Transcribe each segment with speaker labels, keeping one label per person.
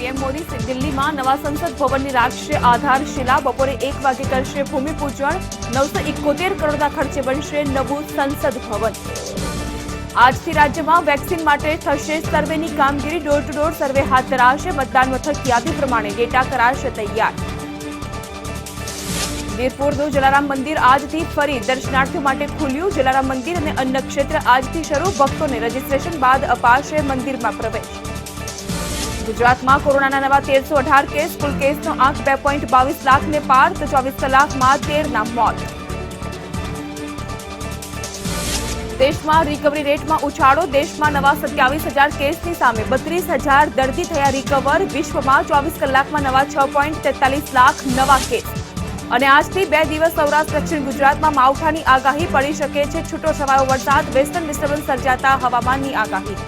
Speaker 1: PM Modi दिल्हीમાં નવા સંસદ ભવનની રાખશે આધારશિલા। બપોરે 1 વાગે કરશે ભૂમિપૂજન। 971 કરોડના ખર્ચે બનશે નવું સંસદ ભવન। આજથી રાજ્યમાં વેક્સિન માટે થશે સર્વેની કામગીરી। ડોર ટુ ડોર સર્વે હાથ ધરાશે। મતદાન મથક યાદી પ્રમાણે ડેટા કરાશે તૈયાર। વીરપુરનું જલારામ મંદિર આજથી ફરી દર્શનાર્થીઓ માટે ખુલ્યું। જલારામ મંદિર અને અન્ન ક્ષેત્ર આજથી શરૂ। ભક્તોને રજીસ્ટ્રેશન બાદ અપાશે મંદિરમાં પ્રવેશ। ગુજરાતમાં કોરોનાના નવા 1318 કેસ। કુલ કેસનો આંક 2.22 લાખને પાર। તો 24 કલાકમાં 13ના મોત। દેશમાં રિકવરી રેટમાં ઉછાળો। દેશમાં નવા 27,000 કેસની સામે 32,000 દર્દી થયા રિકવર। વિશ્વમાં 24 કલાકમાં નવા 6.43 લાખ નવા કેસ। અને આજથી 2 દિવસ સૌરાષ્ટ્ર દક્ષિણ ગુજરાતમાં માવઠાની આગાહી। પડી શકે છે છૂટો છવાયો વરસાદ। વેસ્ટર્ન ડિસ્ટર્બન્સ સર્જાતા હવામાનની આગાહી।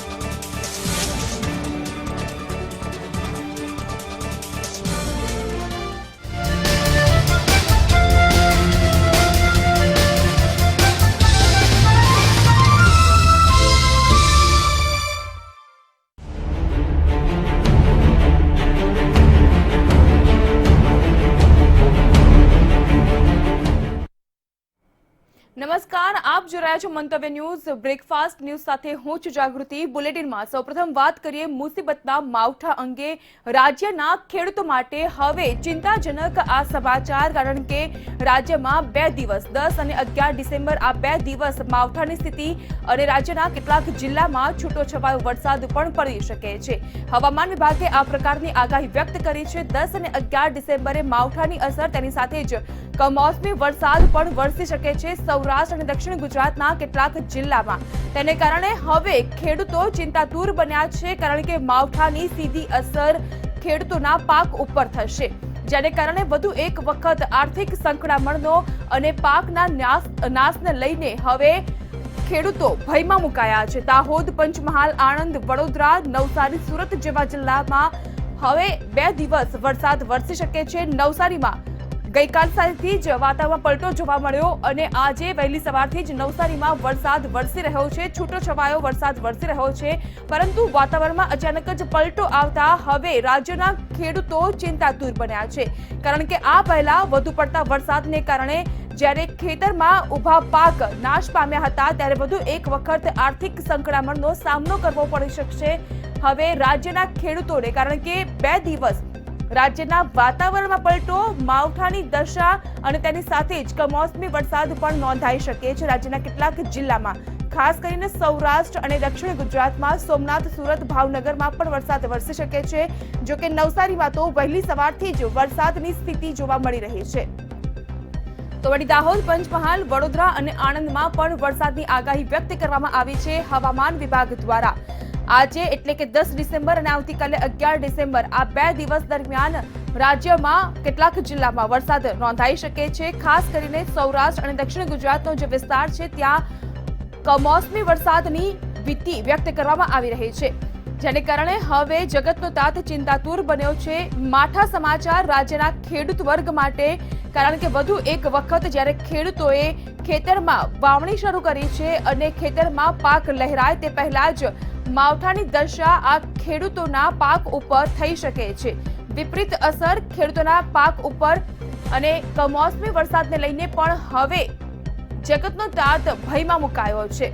Speaker 1: નમસ્કાર, આપ જોઈ રહ્યા છો મંતવ્ય ન્યૂઝ બ્રેકફાસ્ટ ન્યૂઝ સાથે હું છું જાગૃતિ। બુલેટિનમાં સૌપ્રથમ વાત કરીએ મુસીબતના માવઠા અંગે। રાજ્યના ખેડૂતો માટે હવે ચિંતાજનક આ સમાચાર, કારણ કે રાજ્યમાં 2 દિવસ 10 અને 11 ડિસેમ્બર આ 2 દિવસ માવઠાની સ્થિતિ અને રાજ્યના કેટલાક જિલ્લામાં છૂટોછવાયો વરસાદ પણ પડી શકે છે। હવામાન વિભાગે આ પ્રકારની આગાહી વ્યક્ત કરી છે। 10 અને 11 ડિસેમ્બરે માવઠાની અસર, તેની સાથે જ કમોસમી વરસાદ પણ વરસી શકે છે સૌરાષ્ટ્ર અને દક્ષિણ ગુજરાતના કેટલાક જિલ્લામાં। તેને કારણે હવે ખેડૂતો ચિંતાતુર બન્યા છે, કારણ કે માવઠાની સીધી અસર ખેડૂતોના પાક ઉપર થશે, જેને કારણે વધુ એક વખત આર્થિક સંકળામણનો અને પાકના નાશને લઈને હવે ખેડૂતો ભયમાં મુકાયા છે। દાહોદ, પંચમહાલ, આણંદ, વડોદરા, નવસારી, સુરત જેવા જિલ્લામાં હવે 2 દિવસ વરસાદ વરસી શકે છે। નવસારીમાં ગઈકાલ સાંજથી જ વાતાવરણમાં પલટો જોવા મળ્યો અને આજે વહેલી સવારથી જ નવસારીમાં વરસાદ વરસી રહ્યો છે। છૂટો છવાયો વરસાદ વરસી રહ્યો છે, પરંતુ વાતાવરણમાં અચાનક જ પલટો આવતા હવે રાજ્યના ખેડૂતો ચિંતાતુર બન્યા છે, કારણ કે આ પહેલા વધુ પડતા વરસાદને કારણે જ્યારે ખેતરમાં ઊભા પાક નાશ પામ્યા હતા, ત્યારે વધુ એક વખત આર્થિક સંકળામણનો સામનો કરવો પડી શકશે હવે રાજ્યના ખેડૂતોને, કારણ કે 2 દિવસ રાજ્યના વાતાવરણમાં પલટો, માવઠાની દશા અને તેની સાથે જ કમોસમી વરસાદ પણ નોંધાઈ શકે છે રાજ્યના કેટલાક જિલ્લામાં। ખાસ કરીને સૌરાષ્ટ્ર અને દક્ષિણ ગુજરાતમાં સોમનાથ, સુરત, ભાવનગરમાં પણ વરસાદ વરસી શકે છે। જો કે નવસારીમાં તો વહેલી સવારથી જ વરસાદની સ્થિતિ જોવા મળી રહી છે। તો વળી દાહોદ, પંચમહાલ, વડોદરા અને આણંદમાં પણ વરસાદની આગાહી વ્યક્ત કરવામાં આવી છે હવામાન વિભાગ દ્વારા। આજે એટલે કે 10 ડિસેમ્બર અને આવતીકાલે 11 ડિસેમ્બર આ 2 દિવસ દરમિયાન રાજ્યમાં કેટલાક જિલ્લામાં વરસાદ નોંધાઈ શકે છે। ખાસ કરીને સૌરાષ્ટ્ર અને દક્ષિણ ગુજરાતનો જે વિસ્તાર છે ત્યાં કમોસમી વરસાદની ભીતિ વ્યક્ત કરવામાં આવી રહી છે, જેને કારણે હવે જગતનો તાત ચિંતાતુર બન્યો છે। માઠા સમાચાર રાજ્યના ખેડૂત વર્ગ માટે, કારણ કે વધુ એક વખત જ્યારે ખેડૂતોએ ખેતરમાં વાવણી શરૂ કરી છે અને ખેતરમાં પાક લહેરાય તે પહેલા જ માવઠાની દશા આ ખેડૂતોના પાક ઉપર થઈ શકે છે। વિપરીત અસર ખેડૂતોના પાક ઉપર અને કમોસમી વરસાદને લઈને પણ હવે જગતનો તાત ભયમાં મુકાયો છે।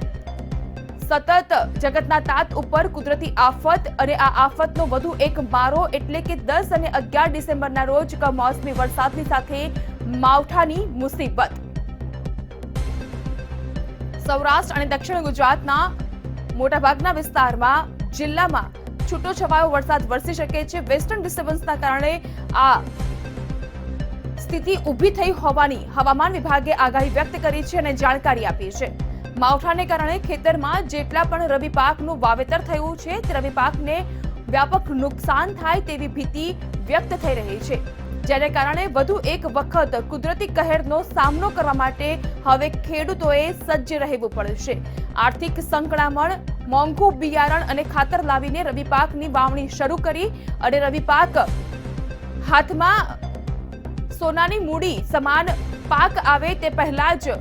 Speaker 1: સતત જગતના તાત ઉપર કુદરતી આફત અને આ આફતનો વધુ એક મારો, એટલે કે 10 અને 11 ડિસેમ્બરના રોજ કમોસમી વરસાદની સાથે માવઠાની મુસીબત। સૌરાષ્ટ્ર અને દક્ષિણ ગુજરાતના મોટાભાગના વિસ્તારમાં જિલ્લામાં છૂટો છવાયો વરસાદ વરસી શકે છે। વેસ્ટર્ન ડિસ્ટર્બન્સના કારણે આ સ્થિતિ ઊભી થઈ હોવાની હવામાન વિભાગે આગાહી વ્યક્ત કરી છે અને જાણકારી આપી છે। માવઠાને કારણે ખેતરમાં જેટલા પણ રવિ પાકનું વાવેતર થયું છે તે રવિ પાકને વ્યાપક નુકસાન થાય તેવી ભીતિ વ્યક્ત થઈ રહી છે, જેને કારણે વધુ એક વખત કુદરતી કહેરનો સામનો કરવા માટે હવે ખેડૂતોએ સજ્જ રહેવું પડશે। આર્થિક સંકળામણ, મોંઘું બિયારણ અને ખાતર લાવીને રવિ પાકની વાવણી શરૂ કરી અને રવિ પાક હાથમાં સોનાની મૂડી સમાન પાક આવે તે પહેલા જ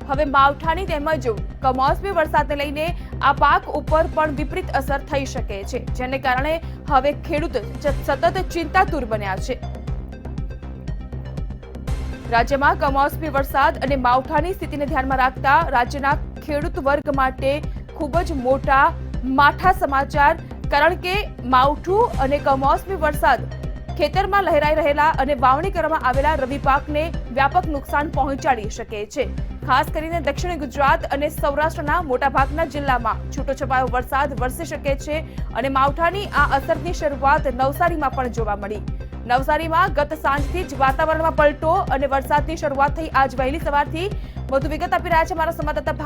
Speaker 1: હવે માવઠાની તેમજ કમોસમી વરસાદને લઈને આ પાક ઉપર પણ વિપરીત અસર થઈ શકે છે, જેને કારણે હવે ખેડૂત સતત ચિંતાતુર બન્યા છે। રાજ્યમાં કમોસમી વરસાદ અને માવઠાની સ્થિતિને ધ્યાનમાં રાખતા રાજ્યના ખેડૂત વર્ગ માટે ખૂબ જ મોટા માઠા સમાચાર, કારણ કે માવઠું અને કમોસમી વરસાદ ખેતરમાં લહેરાઈ રહેલા અને વાવણી કરવામાં આવેલા રવિ પાકને વ્યાપક નુકસાન પહોંચાડી શકે છે। ખાસ કરીને દક્ષિણ ગુજરાત અને સૌરાષ્ટ્રના મોટાભાગના જિલ્લામાં છૂટોછવાયો વરસાદ વરસી શકે છે અને માવઠાની આ અસરની શરૂઆત નવસારીમાં પણ જોવા મળી। નવસારીમાં ગત સાંજથી જ વાતાવરણમાં પલટો અને વરસાદની શરૂઆત થઈ આજ વહેલી સવારથી। વધુ વિગત આપી રહ્યા છે મારા સંવાદદાતા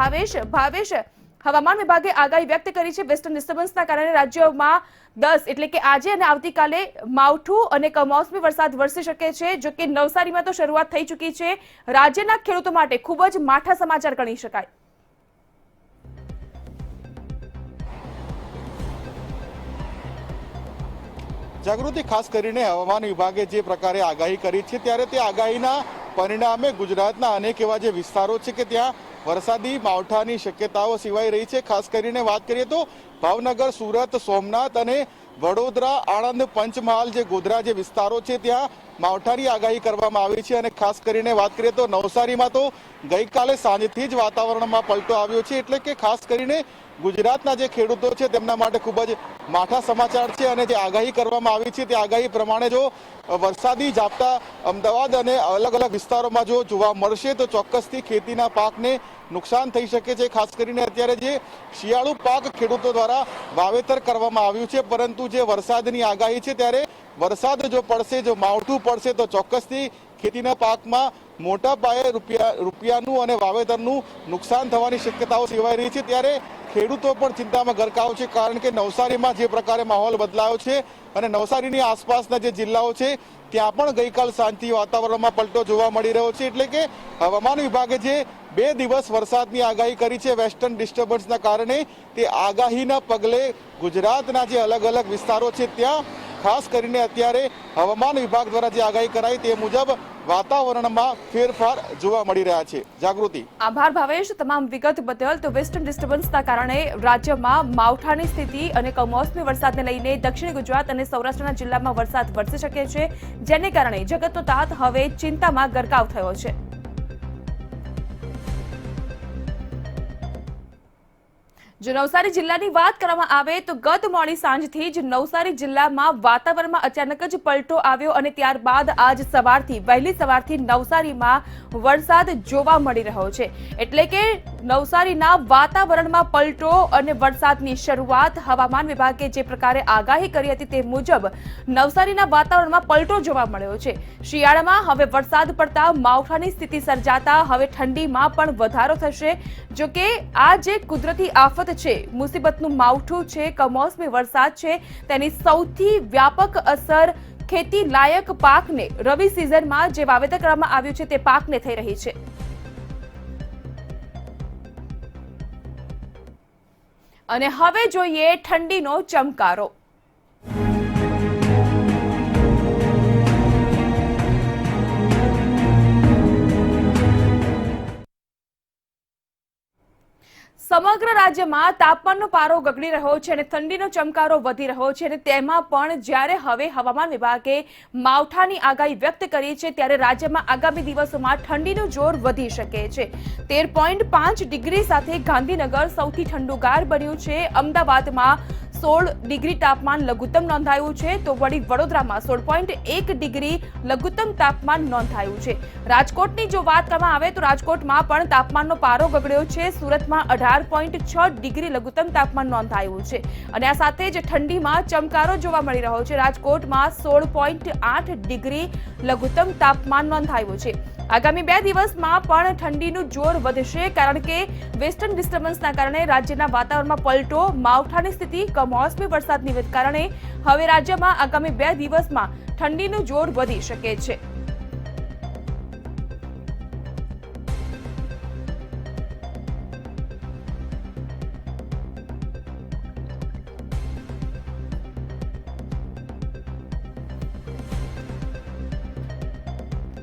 Speaker 1: ભાવેશ। હવામાન વિભાગે આગાહી વ્યક્ત કરી છે વેસ્ટર્ન ડિસ્ટર્બન્સના કારણે રાજ્યમાં 10 એટલે કે આજે અને આવતીકાલે માવઠું અને કમોસમી વરસાદ વરસી શકે છે। જો કે નવસારીમાં તો શરૂઆત થઈ ચૂકી છે। રાજ્યના ખેડૂતો માટે ખૂબ જ માઠા સમાચાર ગણી શકાય।
Speaker 2: જાગૃતિ, ખાસ કરીને હવામાન વિભાગે જે પ્રકારે આગાહી કરી છે ત્યારે તે આગાહીના પરિણામે ગુજરાતના અનેક એવા જે વિસ્તારો છે કે ત્યાં વરસાદી માવઠાની શક્યતાઓ સિવાય રહી છે। ખાસ કરીને વાત કરીએ તો ભાવનગર, સુરત, સોમનાથ અને વડોદરા, આણંદ, પંચમહાલ જે ગોધરા જે વિસ્તારો છે ત્યાં માવઠાની આગાહી કરવામાં આવી છે। અને ખાસ કરીને વાત કરીએ તો નવસારીમાં તો ગઈકાલે સાંજથી જ વાતાવરણમાં પલટો આવ્યો છે, એટલે કે ખાસ કરીને ગુજરાતના જે ખેડૂતો છે તેમના માટે ખૂબ જ માઠા સમાચાર છે। અને જે આગાહી કરવામાં આવી છે તે આગાહી પ્રમાણે જો વરસાદી ઝાપટા અમદાવાદ અને અલગ અલગ વિસ્તારોમાં જો જોવા મળશે તો ચોક્કસથી ખેતીના પાકને નુકસાન થઈ શકે છે। ખાસ કરીને અત્યારે જે શિયાળુ પાક ખેડૂતો દ્વારા વાવેતર કરવામાં આવ્યું છે, પરંતુ જે વરસાદની આગાહી છે ત્યારે વરસાદ જો પડશે, જો માવઠું પડશે તો ચોક્કસથી ખેતીના પાકમાં મોટા પાયે રૂપિયાનું અને વાવેતરનું નુકસાન થવાની શક્યતાઓ સેવાઈ રહી છે। ત્યારે ખેડૂતો પણ ચિંતામાં ગરકાવ છે, કારણ કે નવસારીમાં જે પ્રકારે માહોલ બદલાયો છે અને નવસારીની આસપાસના જે જિલ્લાઓ છે ત્યાં પણ ગઈકાલ સાંજથી વાતાવરણમાં પલટો જોવા મળી રહ્યો છે। એટલે કે હવામાન વિભાગે જે 2 દિવસ વરસાદની આગાહી કરી છે વેસ્ટર્ન ડિસ્ટર્બન્સના કારણે, તે આગાહીના પગલે ગુજરાતના જે અલગ અલગ વિસ્તારો છે ત્યાં ખાસ કરીને અત્યારે હવામાન વિભાગ દ્વારા જે આગાહી કરાઈ તે મુજબ વાતાવરણમાં ફેરફાર જોવા મળી રહ્યા છે। જાગૃતિ,
Speaker 1: આભાર ભાવેશ તમામ વિગત બદલ। તો વેસ્ટર્ન ડિસ્ટર્બન્સના કારણે રાજ્યમાં માવઠાની સ્થિતિ અને કમોસમી વરસાદને લઈને દક્ષિણ ગુજરાત અને સૌરાષ્ટ્રના જિલ્લામાં વરસાદ વરસી શકે છે, જેને કારણે જગતનો તાત હવે ચિંતામાં ગરકાવ થયો છે। જો નવસારી જિલ્લાની વાત કરવામાં આવે તો ગત મોડી સાંજથી જ નવસારી જિલ્લામાં વાતાવરણમાં અચાનક જ પલટો આવ્યો અને ત્યારબાદ આજ સવારથી વહેલી સવારથી નવસારીમાં વરસાદ જોવા મળી રહ્યો છે। એટલે કે નવસારીના વાતાવરણમાં પલટો અને વરસાદની શરૂઆત હવામાન વિભાગે જે પ્રકારે આગાહી કરી હતી તે મુજબ નવસારીના વાતાવરણમાં પલટો જોવા મળ્યો છે। શિયાળામાં હવે વરસાદ પડતા માવઠાની સ્થિતિ સર્જાતા હવે ઠંડીમાં પણ વધારો થશે। જો કે આ જે કુદરતી આફત છે, મુસીબતનું માવઠું છે, કમોસમી વરસાદ છે, તેની સૌથી વ્યાપક અસર ખેતી લાયક પાકને રવિ સિઝનમાં જે વાવેતર કરવામાં આવ્યું છે તે પાકને થઈ રહી છે। અને હવે જોઈએ ઠંડીનો ચમકારો। સમગ્ર રાજ્યમાં તાપમાનનો પારો ગગડી રહ્યો છે અને ઠંડીનો ચમકારો વધી રહ્યો છે અને તેમાં પણ જ્યારે હવે હવામાન વિભાગે માવઠાની આગાહી વ્યક્ત કરી છે ત્યારે રાજ્યમાં આગામી દિવસોમાં ઠંડીનું જોર વધી શકે છે। 13.5 ડિગ્રી સાથે ગાંધીનગર સૌથી ઠંડુગાર બન્યું છે। અમદાવાદમાં 16 ડિગ્રી તાપમાન લઘુત્તમ નોંધાયું છે, તો વળી વડોદરામાં 16.1 ડિગ્રી લઘુત્તમ તાપમાન નોંધાયું છે। રાજકોટની જો વાત કરવામાં આવે તો રાજકોટમાં પણ તાપમાનનો પારો ગગડ્યો છે। સુરતમાં 18.6 ડિગ્રી લઘુત્તમ તાપમાન નોંધાયું છે અને આ સાથે જ ઠંડીમાં ચમકારો જોવા મળી રહ્યો છે। રાજકોટમાં 16.8 ડિગ્રી લઘુત્તમ તાપમાન નોંધાયું છે। આગામી 2 દિવસમાં પણ ઠંડીનું જોર વધશે, કારણ કે વેસ્ટર્ન ડિસ્ટર્બન્સના કારણે રાજ્યના વાતાવરણમાં પલટો, માવઠાની સ્થિતિ, કમોસમી વરસાદની કારણે હવે રાજ્યમાં આગામી 2 દિવસમાં ઠંડીનું જોર વધી શકે છે।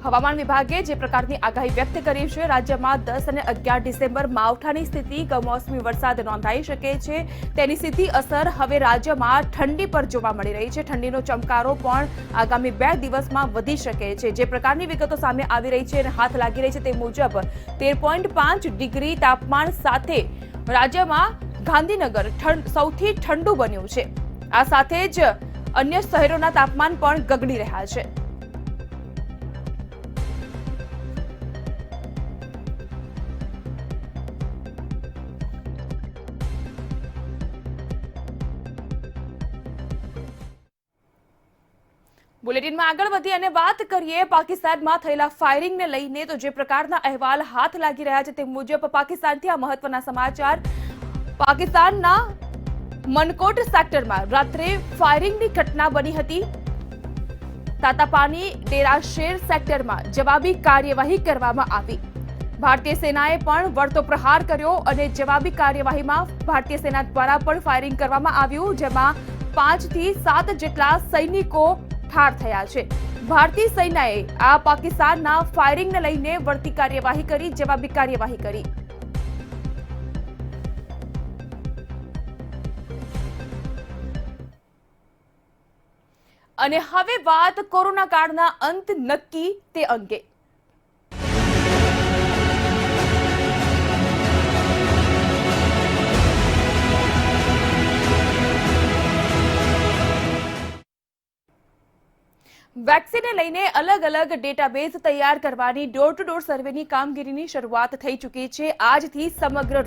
Speaker 1: હવામાન વિભાગે જે પ્રકારની આગાહી વ્યક્ત કરી છે, રાજ્યમાં 10 અને 11 ડિસેમ્બર માવઠાની સ્થિતિ, કમોસમી વરસાદ નોંધાઈ શકે છે. તેની સીધી અસર હવે રાજ્યમાં ઠંડી પર જોવા મળી રહી છે. ઠંડીનો ચમકારો પણ આગામી 2 દિવસમાં વધી શકે છે. જે પ્રકારની વિગતો સામે આવી રહી છે અને હાથ લાગી રહી છે તે મુજબ 13.5 ડિગ્રી તાપમાન સાથે રાજ્યમાં ગાંધીનગર સૌથી ઠંડુ બન્યું છે. આ સાથે જ અન્ય શહેરોના તાપમાન પણ ગગડી રહ્યા છે. બુલેટિનમાં આગળ વધી અને વાત કરીએ પાકિસ્તાનમાં થયેલા ફાયરિંગને લઈને. તો જે પ્રકારના અહેવાલ હાથ લાગી રહ્યા છે તે મુજબ પાકિસ્તાનથી આ મહત્વના સમાચાર. પાકિસ્તાનના મનકોટ સેક્ટરમાં રાત્રે ફાયરિંગની ઘટના બની હતી. તાતાપાની ડેરાશેર સેક્ટરમાં જવાબી કાર્યવાહી કરવામાં આવી. ભારતીય સેનાએ પણ વળતો પ્રહાર કર્યો અને જવાબી કાર્યવાહીમાં ભારતીય સેના દ્વારા પણ ફાયરિંગ કરવામાં આવ્યું, જેમાં 5 થી 7 જેટલા સૈનિકો ઠાર થયા છે. ભારતીય સેનાએ આ પાકિસ્તાનના ફાયરિંગને લઈને વળતી કાર્યવાહી કરી, જવાબી કાર્યવાહી કરી. અને હવે વાત કોરોના કાળના અંત નક્કી તે અંગે. વેક્સિનને લઈને અલગ અલગ ડેટાબેઝ તૈયાર કરવાની ડોર ટુ ડોર સર્વેની કામગીરીની શરૂઆત થઈ ચૂકી છે. આજથી સમગ્ર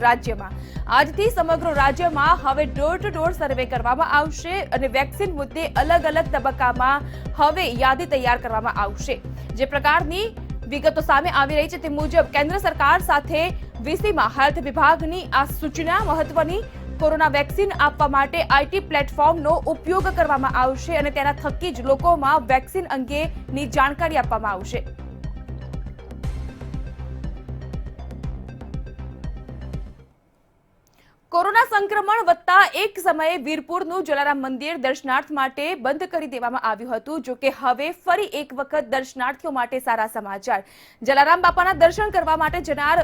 Speaker 1: રાજ્યમાં હવે ડોર ટુ ડોર સર્વે કરવામાં આવશે અને વેક્સિન મુદ્દે અલગ અલગ તબક્કામાં હવે યાદી તૈયાર કરવામાં આવશે. જે પ્રકારની વિગતો સામે આવી રહી છે તે મુજબ કેન્દ્ર સરકાર સાથે વીસીમાં હેલ્થ વિભાગની આ સૂચના મહત્વની. કોરોના વેક્સિન આપવા માટે આઈટી પ્લેટફોર્મનો ઉપયોગ કરવામાં આવશે અને તેના થકી જ લોકોમાં વેક્સિન અંગેની જાણકારી આપવામાં આવશે. કોરોના સંક્રમણ વધતા એક સમયે વીરપુરનું જલારામ મંદિર દર્શનાર્થ માટે બંધ કરી દેવામાં આવ્યું હતું. જો કે હવે ફરી એક વખત દર્શનાર્થીઓ માટે સારા સમાચાર. જલારામ બાપાના દર્શન કરવા માટે જનાર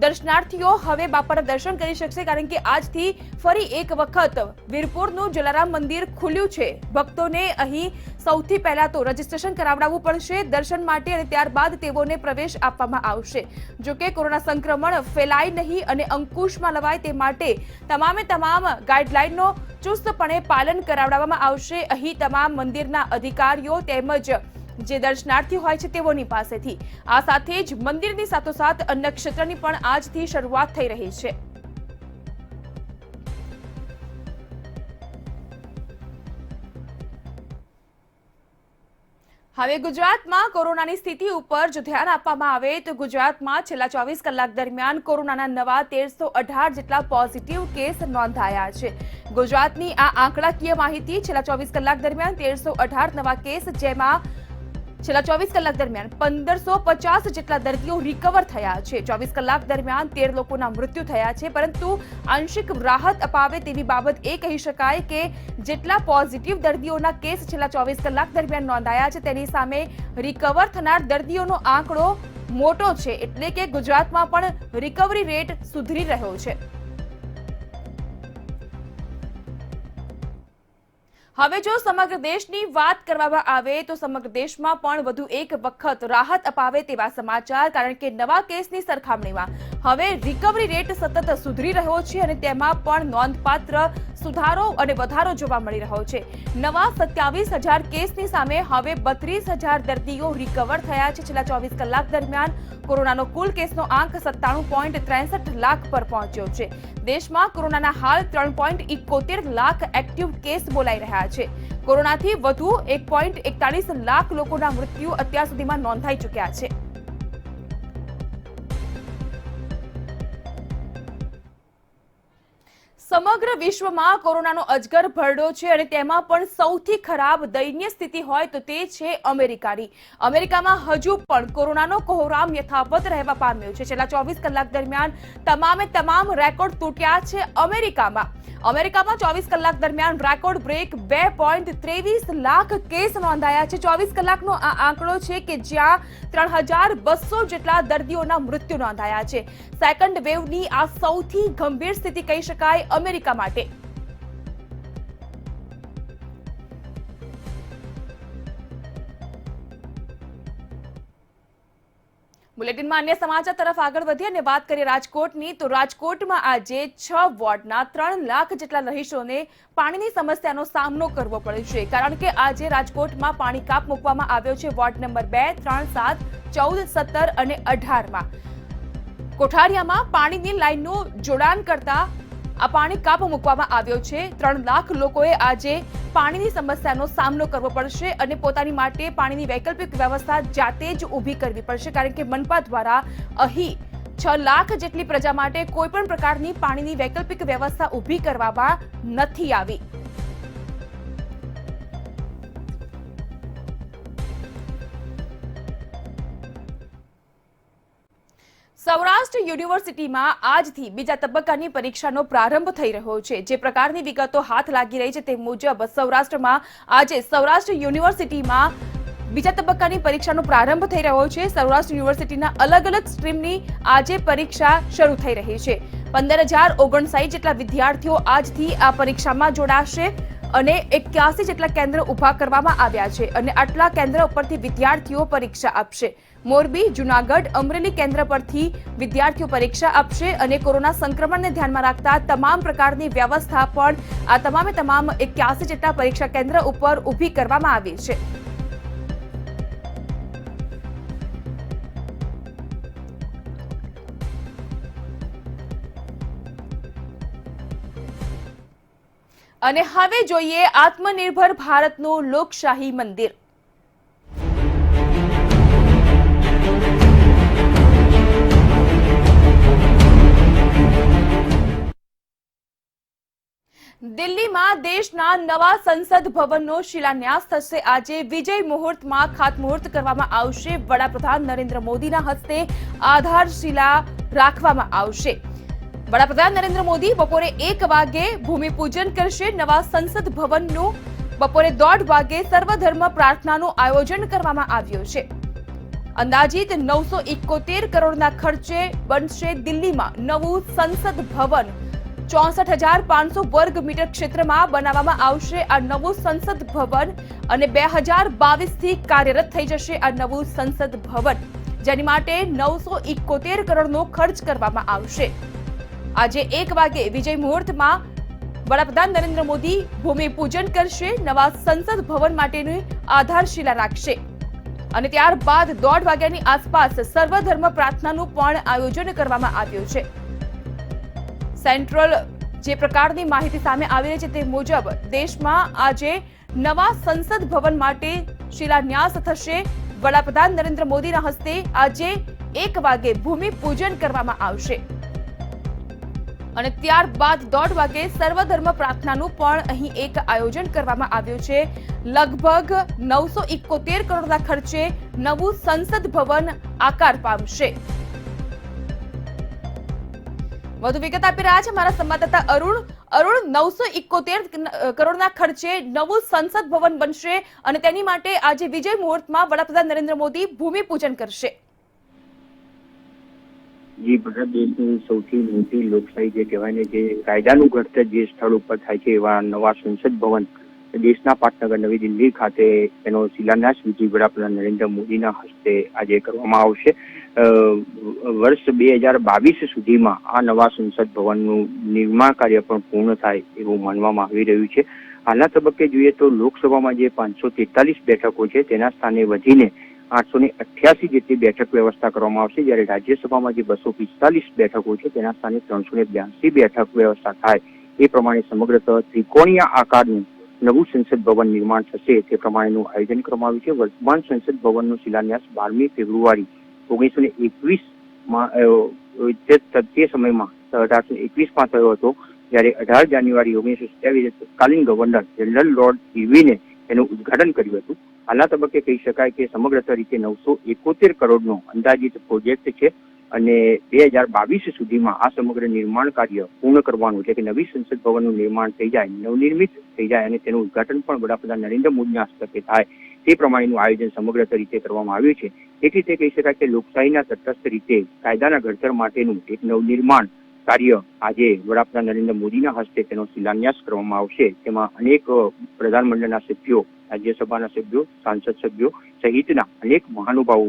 Speaker 1: દર્શનાર્થીઓ હવે બાપાના દર્શન કરી શકશે, કારણ કે આજથી ફરી એક વખત વીરપુરનું જલારામ મંદિર ખુલ્યું છે. ભક્તોને અહીં સૌથી પહેલા તો રજીસ્ટ્રેશન કરાવડાવવું પડશે દર્શન માટે અને ત્યારબાદ તેઓને પ્રવેશ આપવામાં આવશે. જો કે કોરોના સંક્રમણ ફેલાય નહીં અને અંકુશમાં લવાય તે માટે તમામ ગાઈડલાઈનનો ચુસ્તપણે પાલન કરાવડાવવામાં આવશે. અહીં તમામ મંદિરના અધિકારીઓ તેમજ જે દર્શનાર્થી હોય છે તેઓની પાસેથી. આ સાથે જ મંદિરની સાથોસાથ અન્ય ક્ષેત્રની પણ આજથી શરૂઆત થઈ રહી છે. હવે ગુજરાતમાં કોરોનાની સ્થિતિ ઉપર જો ધ્યાન આપવામાં આવે તો ગુજરાતમાં છેલ્લા 24 કલાક દરમિયાન કોરોનાના નવા 1318 જેટલા પોઝિટિવ કેસ નોંધાયા છે. ગુજરાતની આ આંકડાકીય માહિતી. છેલ્લા 24 કલાક દરમિયાન 1318 નવા કેસ, જેમાં છેલ્લા 24 કલાક દરમિયાન 1550 જેટલા દર્દીઓ રિકવર થયા છે. 24 કલાક દરમિયાન 13 લોકોના મૃત્યુ થયા છે. પરંતુ આંશિક રાહત અપાવે તેવી બાબત એ કહી શકાય કે જેટલા પોઝિટિવ દર્દીઓના કેસ છેલ્લા 24 કલાક દરમિયાન નોંધાયા છે તેની સામે રિકવર થનાર દર્દીઓનો આંકડો મોટો છે. એટલે કે ગુજરાતમાં પણ રિકવરી રેટ સુધરી રહ્યો છે. હવે જો સમગ્ર દેશની વાત કરવામાં આવે તો સમગ્ર દેશમાં પણ વધુ એક વખત રાહત અપાવે તેવા સમાચાર, કારણ કે નવા કેસની સરખામણીમાં હવે રિકવરી રેટ સતત સુધરી રહ્યો છે અને તેમાં પણ નોંધપાત્ર સુધારો અને વધારો જોવા મળી રહ્યો છે. નવા 27,000 કેસની સામે હવે 32,000 દર્દીઓ રિકવર થયા છે. છેલ્લા 24 કલાક દરમિયાન કોરોનાનો કુલ કેસનો આંક 97.63 લાખ પર પહોંચ્યો છે. દેશમાં કોરોનાના હાલ 3.71 લાખ એક્ટિવ કેસ બોલાઈ રહ્યા છે. કોરોનાથી વધુ 1.41 લાખ લોકોના મૃત્યુ અત્યાર સુધીમાં નોંધાઈ ચૂક્યા છે. સમગ્ર વિશ્વમાં કોરોનાનો અજગર ભરડો છે અને તેમાં પણ સૌથી ખરાબ દયનીય સ્થિતિ હોય તો તે છે અમેરિકાની. અમેરિકામાં હજુ પણ કોરોનાનો કોહરામ યથાવત રહેવા પામ્યો છે. છેલ્લા 24 કલાક દરમિયાન તમામ રેકોર્ડ તૂટ્યા છે. અમેરિકામાં 24 કલાક દરમિયાન રેકોર્ડ બ્રેક 2.23 લાખ કેસ નોંધાયા છે. 24 કલાકનો આ આંકડો છે કે જ્યાં 3200 જેટલા દર્દીઓના મૃત્યુ નોંધાયા છે. સેકન્ડ વેવની આ સૌથી ગંભીર સ્થિતિ કહી શકાય અમેરિકા માટે. બુલેટિનમાં અન્ય સમાચાર તરફ આગળ વધીએ અને વાત કરીએ રાજકોટની. તો રાજકોટમાં આજે 6 વોર્ડના 3 લાખ જેટલા રહીશોને પાણીની સમસ્યાનો સામનો કરવો પડ્યો છે, કારણ કે આજે રાજકોટમાં પાણી કાપ મૂકવામાં આવ્યો છે. વોર્ડ નંબર 2, 3, 7, 14, 17 અને 18માં કોઠારિયામાં પાણીની લાઈનનું જોડાણ કરતા આ પાણી કાપ મૂકવામાં આવ્યો છે. 3 લાખ લોકોએ આજે પાણીની સમસ્યાનો સામનો કરવો પડશે અને પોતાની માટે પાણીની વૈકલ્પિક વ્યવસ્થા જાતે જ ઊભી કરવી પડશે, કારણ કે મનપા દ્વારા અહીં 6 લાખ જેટલી પ્રજા માટે કોઈ પણ પ્રકારની પાણીની વૈકલ્પિક વ્યવસ્થા ઊભી કરવામાં નથી આવી. સૌરાષ્ટ્ર યુનિવર્સિટીમાં આજથી બીજા તબક્કાની પરીક્ષાનો પ્રારંભ થઈ રહ્યો છે. જે પ્રકારની વિગતો હાથ લાગી રહી છે તે મુજબ સૌરાષ્ટ્રમાં આજે સૌરાષ્ટ્ર યુનિવર્સિટીમાં બીજા તબક્કાની પરીક્ષાનો પ્રારંભ થઈ રહ્યો છે. સૌરાષ્ટ્ર યુનિવર્સિટીના અલગ અલગ સ્ટ્રીમની આજે પરીક્ષા શરૂ થઈ રહી છે. 15,059 જેટલા વિદ્યાર્થીઓ આજથી આ પરીક્ષામાં જોડાશે અને 81 જેટલા કેન્દ્ર ઉભા કરવામાં આવ્યા છે અને આટલા કેન્દ્ર ઉપરથી વિદ્યાર્થીઓ પરીક્ષા આપશે. મોરબી, જૂનાગઢ, અમરેલી કેન્દ્ર પરથી વિદ્યાર્થીઓ પરીક્ષા આપશે અને કોરોના સંક્રમણને ધ્યાનમાં રાખતા તમામ પ્રકારની વ્યવસ્થા પણ આ તમામ 81 જેટલા પરીક્ષા કેન્દ્ર ઉપર ઊભી કરવામાં આવી છે. અને હવે જોઈએ આત્મનિર્ભર ભારતનું લોકશાહી મંદિર. દિલ્હીમાં દેશના નવા સંસદ ભવનનો શિલાન્યાસ થશે. આજે વિજય મુહૂર્તમાં ખાતમુહૂર્ત કરવામાં આવશે. વડાપ્રધાન નરેન્દ્ર મોદીના હસ્તે આધારશિલા રાખવામાં આવશે. વડાપ્રધાન નરેન્દ્ર મોદી બપોરે 1 વાગે ભૂમિપૂજન કરશે નવા સંસદ ભવનનું. બપોરે 1:30 વાગે સર્વધર્મ પ્રાર્થનાનું આયોજન કરવામાં આવ્યું છે. અંદાજિત 971 કરોડના ખર્ચે બનશે દિલ્હીમાં નવું સંસદ ભવન. 64,500 વર્ગ મીટર ક્ષેત્રમાં બનાવવામાં આવશે આ નવું સંસદ ભવન અને 2022 થી કાર્યરત થઈ જશે આ નવું સંસદ ભવન, જેની માટે 971 કરોડનો ખર્ચ કરવામાં આવશે. આજે 1 વાગે વિજય મુહૂર્તમાં વડાપ્રધાન નરેન્દ્ર મોદી ભૂમિપૂજન કરશે, નવા સંસદ ભવન માટેની આધારશિલા રાખશે અને ત્યારબાદ 1:30 વાગ્યાની આસપાસ સર્વધર્મ પ્રાર્થનાનું પણ આયોજન કરવામાં આવ્યું છે. સેન્ટ્રલ જે પ્રકારની માહિતી સામે આવી રહી છે તે મુજબ દેશમાં આજે નવા સંસદ ભવન માટે શિલાન્યાસ થશે. વડાપ્રધાન નરેન્દ્ર મોદીના હસ્તે આજે 1 વાગે ભૂમિપૂજન કરવામાં આવશે અને ત્યારબાદ 1:30 વાગે સર્વધર્મ પ્રાર્થનાનું પણ અહીં એક આયોજન કરવામાં આવ્યું છે. લગભગ 971 કરોડના ખર્ચે નવું સંસદ ભવન આકાર પામશે. વધુ વિગત આપી રહ્યા છે મારા સંવાદદાતા અરુણ. 971 કરોડના ખર્ચે નવું સંસદ ભવન બનશે અને તેની માટે આજે વિજય મુહૂર્તમાં વડાપ્રધાન નરેન્દ્ર મોદી ભૂમિપૂજન કરશે.
Speaker 3: જે ભારત દેશની સૌથી મોટી લોકશાહી જે કહેવાય ને, જે કાયદાનું ઘડતર જે સ્થળ ઉપર થાય છે એવા નવા સંસદ ભવન દેશના પાટનગર નવી દિલ્હી ખાતે તેનો શિલાન્યાસ વિધિ વડાપ્રધાન નરેન્દ્ર મોદીના હસ્તે આજે કરવામાં આવશે. વર્ષ 2022 સુધીમાં આ નવા સંસદ ભવનનું નિર્માણ કાર્ય પણ પૂર્ણ થાય એવું માનવામાં આવી રહ્યું છે. હાલના તબક્કે જોઈએ તો લોકસભામાં જે 543 બેઠકો છે તેના સ્થાને વધીને 888 જેટલી બેઠક વ્યવસ્થા કરવામાં આવશે, જ્યારે રાજ્યસભામાં જે 245 બેઠકો છે તેના સ્થાને 382 બેઠક વ્યવસ્થા થાય એ પ્રમાણે સમગ્ર ત્રિકોણીય આકારનું નવું સંસદ ભવન નિર્માણ થશે તે પ્રમાણેનું આયોજન કરવામાં આવ્યું છે. વર્તમાન સંસદ ભવનનો શિલાન્યાસ 12મી ફેબ્રુઆરી 1921 તે સમયમાં 1821માં થયો હતો, જ્યારે 18 જાન્યુઆરી 1927 તત્કાલીન ગવર્નર જનરલ લોર્ડ ઇર્વિને તેનું ઉદ્ઘાટન કર્યું હતું. હાલના તબક્કે કહી શકાય કે સમગ્ર રીતે 971 કરોડનો અંદાજિત પ્રોજેક્ટ છે અને 2022 સુધીમાં આ સમગ્ર નિર્માણ કાર્ય પૂર્ણ કરવાનું, એટલે કે નવી સંસદ ભવનનું નિર્માણ થઈ જાય, નવનિર્મિત થઈ જાય અને તેનું ઉદ્ઘાટન પણ વડાપ્રધાન નરેન્દ્ર મોદીના હસ્તકે થાય તે પ્રમાણેનું આયોજન સમગ્ર રીતે કરવામાં આવ્યું છે. એક રીતે કહી શકાય કે લોકશાહીના તટસ્થ રીતે કાયદાના ઘડતર માટેનું એક નવનિર્માણ કાર્ય આજે વડાપ્રધાન નરેન્દ્ર મોદીના હસ્તે તેનો શિલાન્યાસ કરવામાં આવશે. તેમાં અનેક પ્રધાનમંડળના સભ્યો, રાજ્યસભાના સભ્યો, સાંસદ સભ્યો સહિતના અનેક મહાનુભાવો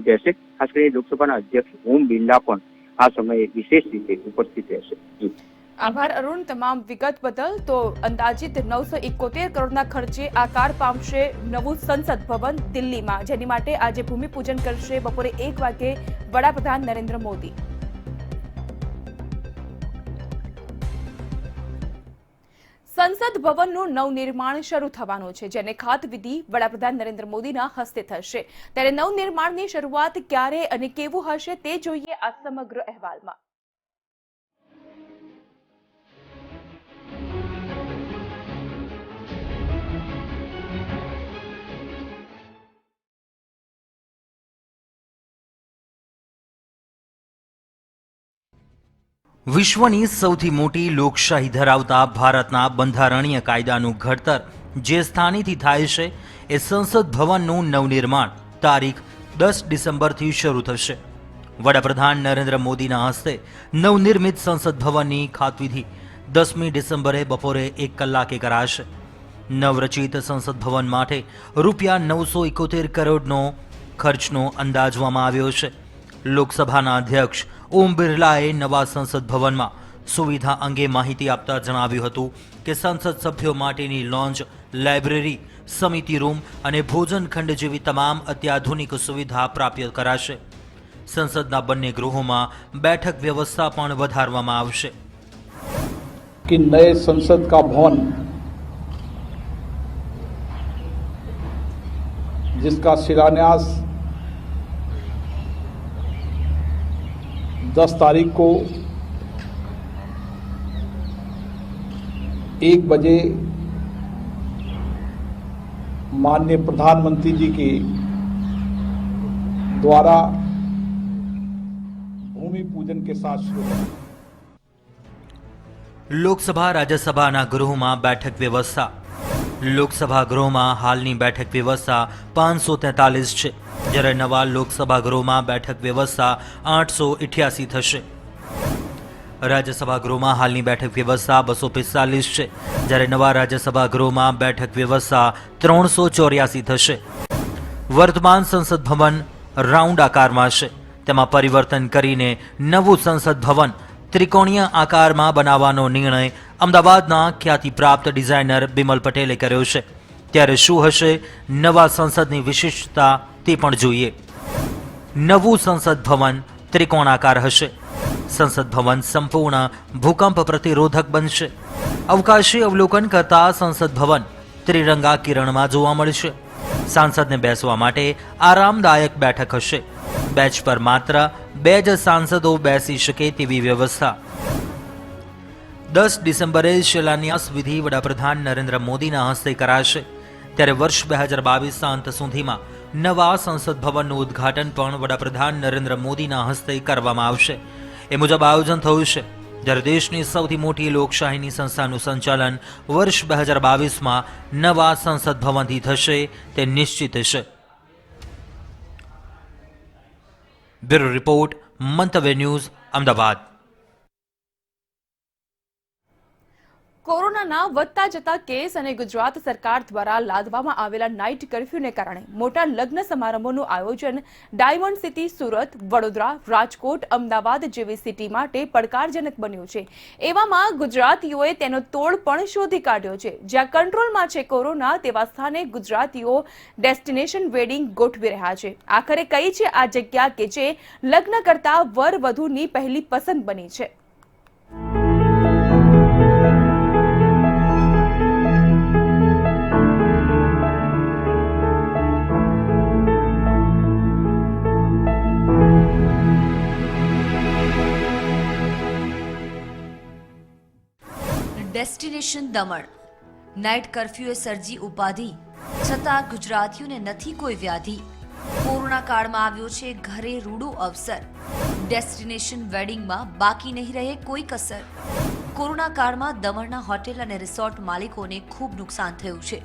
Speaker 3: રહેશે. ખાસ કરીને લોકસભાના અધ્યક્ષ ઓમ બિરલા પણ આ સમયે વિશેષ રીતે ઉપસ્થિત રહેશે.
Speaker 1: આભાર અરુણ, તમામ વિગત બદલ. તો અંદાજિત 971 કરોડના ખર્ચે આકાર પામશે નવું સંસદ ભવન દિલ્હીમાં, જેની માટે આજે ભૂમિપૂજન કરશે બપોરે 1 વાગે વડાપ્રધાન નરેન્દ્ર મોદી. સંસદ ભવનનું નવનિર્માણ શરૂ થવાનું છે, જેને ખાતવિધિ વડાપ્રધાન નરેન્દ્ર મોદીના હસ્તે થશે. ત્યારે નવનિર્માણની શરૂઆત ક્યારે અને કેવું હશે તે જોઈએ આ સમગ્ર અહેવાલમાં.
Speaker 4: વિશ્વની સૌથી મોટી લોકશાહી ધરાવતા ભારતના બંધારણીય કાયદાનું ઘડતર જે સ્થાનેથી થાય છે એ સંસદ ભવનનું નવનિર્માણ તારીખ 10 ડિસેમ્બરથી શરૂ થશે. વડાપ્રધાન નરેન્દ્ર મોદીના હસ્તે નવનિર્મિત સંસદ ભવનની ખાતવિધિ 10મી ડિસેમ્બરે બપોરે 1 કલાકે કરાશે. નવરચિત સંસદ ભવન માટે રૂપિયા 971 કરોડનો ખર્ચનો અંદાજવામાં આવ્યો છે. લોકસભાના અધ્યક્ષ ઓમ બિરલાએ નવા સંસદ ભવનમાં સુવિધા અંગે માહિતી આપતા જણાવ્યું હતું કે સંસદ સભ્યો માટેની લોન્જ, લાઇબ્રેરી, સમિતિ રૂમ અને ભોજન ખંડ જેવી તમામ અત્યાધુનિક સુવિધા પ્રાપ્ત કરાશે. સંસદના બંને ગૃહોમાં બેઠક વ્યવસ્થા પણ વધારવામાં આવશે.
Speaker 5: कि नए संसद का भवन जिसका शिलान्यास 10 तारीख को 1 बजे माननीय प्रधानमंत्री जी के द्वारा भूमि पूजन के साथ शुरू हुआ.
Speaker 4: લોકસભા રાજ્યસભાના ગૃહોમાં બેઠક વ્યવસ્થા. લોકસભા ગૃહમાં હાલની બેઠક વ્યવસ્થા 543 છે, જ્યારે નવા લોકસભા ગૃહમાં બેઠક વ્યવસ્થા 888 થશે. રાજ્યસભા ગૃહમાં હાલની બેઠક વ્યવસ્થા 245 છે, જ્યારે નવા રાજ્યસભા ગૃહમાં બેઠક વ્યવસ્થા 384 થશે. વર્તમાન સંસદ ભવન રાઉન્ડ આકારમાં છે. તેમાં પરિવર્તન કરીને નવું સંસદ ભવન ત્રિકોણીય આકારમાં બનાવવાનો નિર્ણય અમદાવાદના ખ્યાતિપ્રાપ્ત ડિઝાઇનર બિમલ પટેલે કર્યો છે. ત્યારે શું હશે નવા સંસદની વિશિષ્ટતા તે પણ જોઈએ. નવું સંસદ ભવન ત્રિકોણાકાર હશે. સંસદ ભવન સંપૂર્ણ ભૂકંપ પ્રતિરોધક બનશે. અવકાશી અવલોકન કરતા સંસદ ભવન ત્રિરંગા કિરણમાં જોવા મળશે. સાંસદને બેસવા માટે આરામદાયક બેઠક હશે. બેન્ચ પર માત્ર 2 જ સાંસદો બેસી શકે તેવી વ્યવસ્થા. 10 ડિસેમ્બરે શિલાન્યાસ વિધિ વડાપ્રધાન નરેન્દ્ર મોદીના હસ્તે કરાશે. ત્યારે વર્ષ 2022ના અંત સુધીમાં નવા સંસદ ભવનનું ઉદ્ઘાટન પણ વડાપ્રધાન નરેન્દ્ર મોદીના હસ્તે કરવામાં આવશે. એ મુજબ આયોજન થયું છે. જ્યારે દેશની સૌથી મોટી લોકશાહીની સંસ્થાનું સંચાલન વર્ષ 2022માં નવા સંસદ ભવનથી થશે તે નિશ્ચિત છે. બ્યુરો રિપોર્ટ, મંતવ્ય ન્યૂઝ, અમદાવાદ.
Speaker 1: કોરોનાના વધતા જતા કેસ અને ગુજરાત સરકાર દ્વારા લાદવામાં આવેલા નાઇટ કર્ફ્યુને કારણે મોટા લગ્ન સમારંભોનું આયોજન ડાયમંડ સિટી સુરત, વડોદરા, રાજકોટ, અમદાવાદ જેવી સિટી માટે પડકારજનક બન્યું છે. એવામાં ગુજરાતીઓએ તેનો તોડ પણ શોધી કાઢ્યો છે. જ્યાં કંટ્રોલમાં છે કોરોના તેવા સ્થાને ગુજરાતીઓ ડેસ્ટિનેશન વેડિંગ ગોઠવી રહ્યા છે. આખરે કઈ છે આ જગ્યા કે જે લગ્ન કરતા વર વધુની પહેલી પસંદ બની છે?
Speaker 6: ડેસ્ટિનેશન દમણ. નાઇટ કર્ફ્યુએ સર્જી ઉપાધિ, છતાં ગુજરાતીઓને નથી કોઈ વ્યાધિ. કોરોના કાળમાં આવ્યો છે ઘરે રૂડો અવસર, ડેસ્ટિનેશન વેડિંગમાં બાકી નહીં રહે કોઈ કસર. કોરોના કાળમાં દમણના હોટેલ અને રિસોર્ટ માલિકોને ખૂબ નુકસાન થયું છે,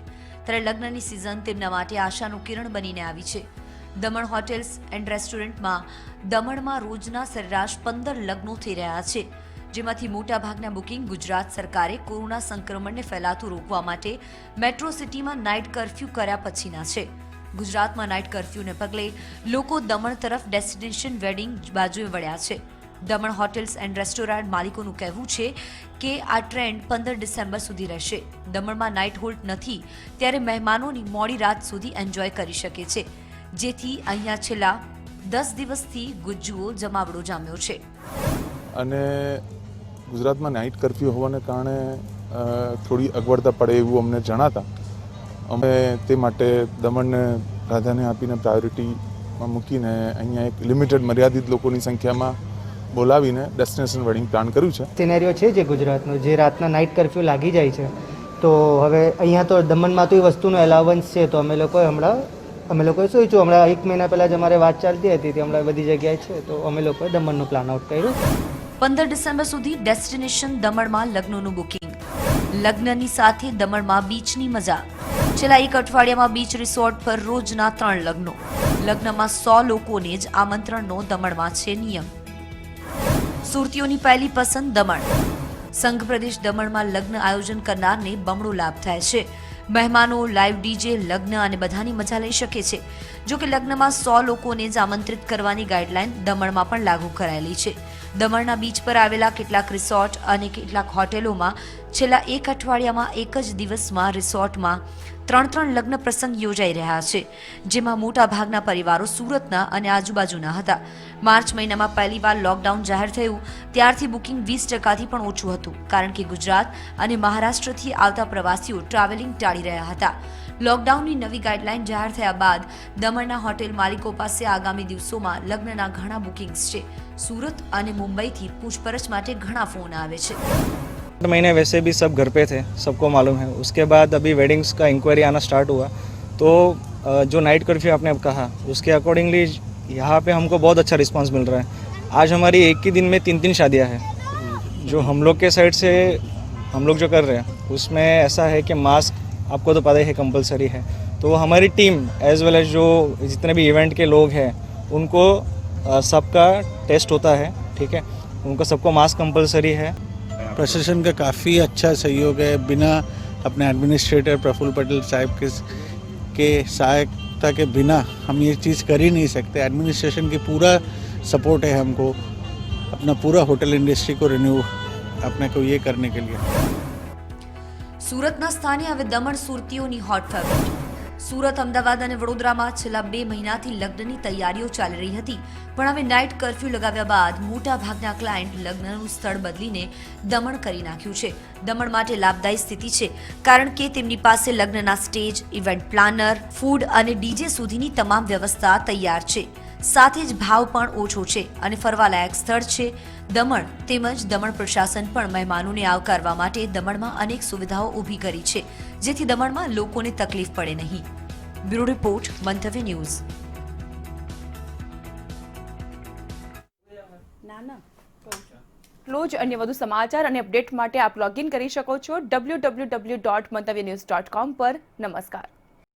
Speaker 6: ત્યારે લગ્નની સિઝન તેમના માટે આશાનું કિરણ બનીને આવી છે. દમણ હોટેલ્સ એન્ડ રેસ્ટોરન્ટમાં દમણમાં રોજના સરેરાશ 15 લગ્નો થઈ રહ્યા છે, જેમાંથી મોટાભાગના બુકિંગ ગુજરાત સરકારે કોરોના સંક્રમણને ફેલાતું રોકવા માટે મેટ્રો સિટીમાં નાઇટ કર્ફ્યુ કર્યા પછીના છે. ગુજરાતમાં નાઇટ કર્ફ્યુને પગલે લોકો દમણ તરફ ડેસ્ટિનેશન વેડિંગ બાજુએ વળ્યા છે. દમણ હોટેલ્સ એન્ડ રેસ્ટોરન્ટ માલિકોનું કહેવું છે કે આ ટ્રેન્ડ 15 ડિસેમ્બર સુધી રહેશે. દમણમાં નાઇટ હોલ્ડ નથી, ત્યારે મહેમાનોની મોડી રાત સુધી એન્જોય કરી શકે છે, જેથી અહીંયા છેલ્લા 10 દિવસથી ગુજ્જુઓ જમાવડો જામ્યો છે.
Speaker 7: અને ગુજરાતમાં નાઇટ કર્ફ્યુ હોવાને કારણે થોડી અગવડતા પડે એવું અમને જણાતા અમે તે માટે દમણને પ્રાધાન્ય આપીને પ્રાયોરિટીમાં મૂકીને અહીંયા એક લિમિટેડ મર્યાદિત લોકોની સંખ્યામાં બોલાવીને ડેસ્ટિનેશન વેડિંગ પ્લાન કર્યું છે.
Speaker 8: સિનેરિયો છે જે ગુજરાતનો, જે રાતના નાઇટ કર્ફ્યુ લાગી જાય છે, તો હવે અહીંયા તો દમણમાં તો એ વસ્તુનો એલાવન્સ છે, તો અમે લોકોએ સોચ્યું હમણાં 1 મહિના પહેલાં જ અમારે વાત ચાલતી હતી તે હમણાં બધી જગ્યાએ છે, તો અમે લોકોએ દમણનું પ્લાન આઉટ કર્યું.
Speaker 6: 15 ડિસેમ્બર સુધી ડેસ્ટિનેશન દમણમાં લગ્નોનું બુકિંગ. લગ્નની સાથે દમણમાં બીચની મજા. છેલ્લા 1 અઠવાડિયામાં બીચ રિસોર્ટ પર રોજના 3 લગ્નો. લગ્નમાં 100 લોકોને જ આમંત્રણનો દમણમાં છે નિયમ. સુરતીઓની પહેલી પસંદ દમણ. સંઘ પ્રદેશ દમણમાં લગ્ન આયોજન કરનારને બમણો લાભ થાય છે. મહેમાનો, લાઈવ ડીજે, લગ્ન અને બધાની મજા લઈ શકે છે. જો કે લગ્નમાં 100 લોકોને જ આમંત્રિત કરવાની ગાઈડલાઈન દમણમાં પણ લાગુ કરાયેલી છે. દમણના બીચ પર આવેલા કેટલાક રિસોર્ટ અને કેટલાક હોટેલોમાં છેલ્લા 1 અઠવાડિયામાં એક જ દિવસમાં રિસોર્ટમાં 3 લગ્ન પ્રસંગ યોજાઈ રહ્યા છે, જેમાં મોટાભાગના પરિવારો સુરતના અને આજુબાજુના હતા. માર્ચ મહિનામાં પહેલીવાર લોકડાઉન જાહેર થયું ત્યારથી બુકિંગ 20%થી પણ ઓછું હતું, કારણ કે ગુજરાત અને મહારાષ્ટ્રથી આવતા પ્રવાસીઓ ટ્રાવેલિંગ ટાળી રહ્યા હતા. લોકડાઉનની નવી ગાઈડલાઈન જાહેર થયા બાદ દમણના હોટેલ માલિકો પાસે આગામી દિવસોમાં લગ્નના ઘણા બુકિંગ્સ છે. सूरत और मुंबई थी पूछपरछ माटे घना फोन आवे छे.
Speaker 9: महीने वैसे भी सब घर पे थे, सबको मालूम है. उसके बाद अभी वेडिंग्स का इंक्वायरी आना स्टार्ट हुआ, तो जो नाइट कर्फ्यू आपने अब कहा उसके अकॉर्डिंगली यहाँ पे हमको बहुत अच्छा रिस्पांस मिल रहा है. आज हमारी एक ही दिन में 3 शादियाँ हैं. जो हम लोग के साइड से हम लोग जो कर रहे हैं उसमें ऐसा है कि मास्क आपको तो पता ही है कंपलसरी है, तो हमारी टीम एज वेल एज जो जितने भी इवेंट के लोग हैं उनको सबका टेस्ट होता है, ठीक है, उनको सबको मास्क कंपलसरी है.
Speaker 10: प्रशासन का काफ़ी अच्छा सहयोग है. बिना अपने एडमिनिस्ट्रेटर प्रफुल्ल पटेल साहब के सहायता के बिना हम ये चीज़ कर ही नहीं सकते. एडमिनिस्ट्रेशन की पूरा सपोर्ट है हमको, अपना पूरा होटल इंडस्ट्री को रिन्यू अपने को ये करने के लिए.
Speaker 6: सूरतना स्थाने હવે દમણ સુરતીઓની હોટ ફેવરિટ. સુરત, અમદાવાદ અને વડોદરામાં છેલ્લા 2 મહિનાથી લગ્નની તૈયારીઓ ચાલી રહી હતી, પણ હવે નાઇટ કર્ફ્યુ લગાવ્યા બાદ મોટાભાગના ક્લાયન્ટ લગ્નનું સ્થળ બદલીને દમણ કરી નાખ્યું છે. દમણ માટે લાભદાયી સ્થિતિ છે, કારણ કે તેમની પાસે લગ્નના સ્ટેજ, ઇવેન્ટ પ્લાનર, ફૂડ અને ડીજે સુધીની તમામ વ્યવસ્થા તૈયાર છે. સાથે જ ભાવ પણ ઓછો છે અને ફરવાલાયક સ્થળ છે. દમણ તેમજ દમણ પ્રશાસન પણ મહેમાનોને આવકારવા માટે દમણમાં અનેક સુવિધાઓ ઊભી કરી છે, જેથી દમણમાં લોકોને તકલીફ પડે નહીં. બ્યુરો રિપોર્ટ, મંતવ્ય ન્યૂઝ.
Speaker 1: એટલો જ અન્ય વધુ સમાચાર અને અપડેટ માટે આપ લોગિન કરી શકો છો www.mantavynews.com પર. નમસ્કાર.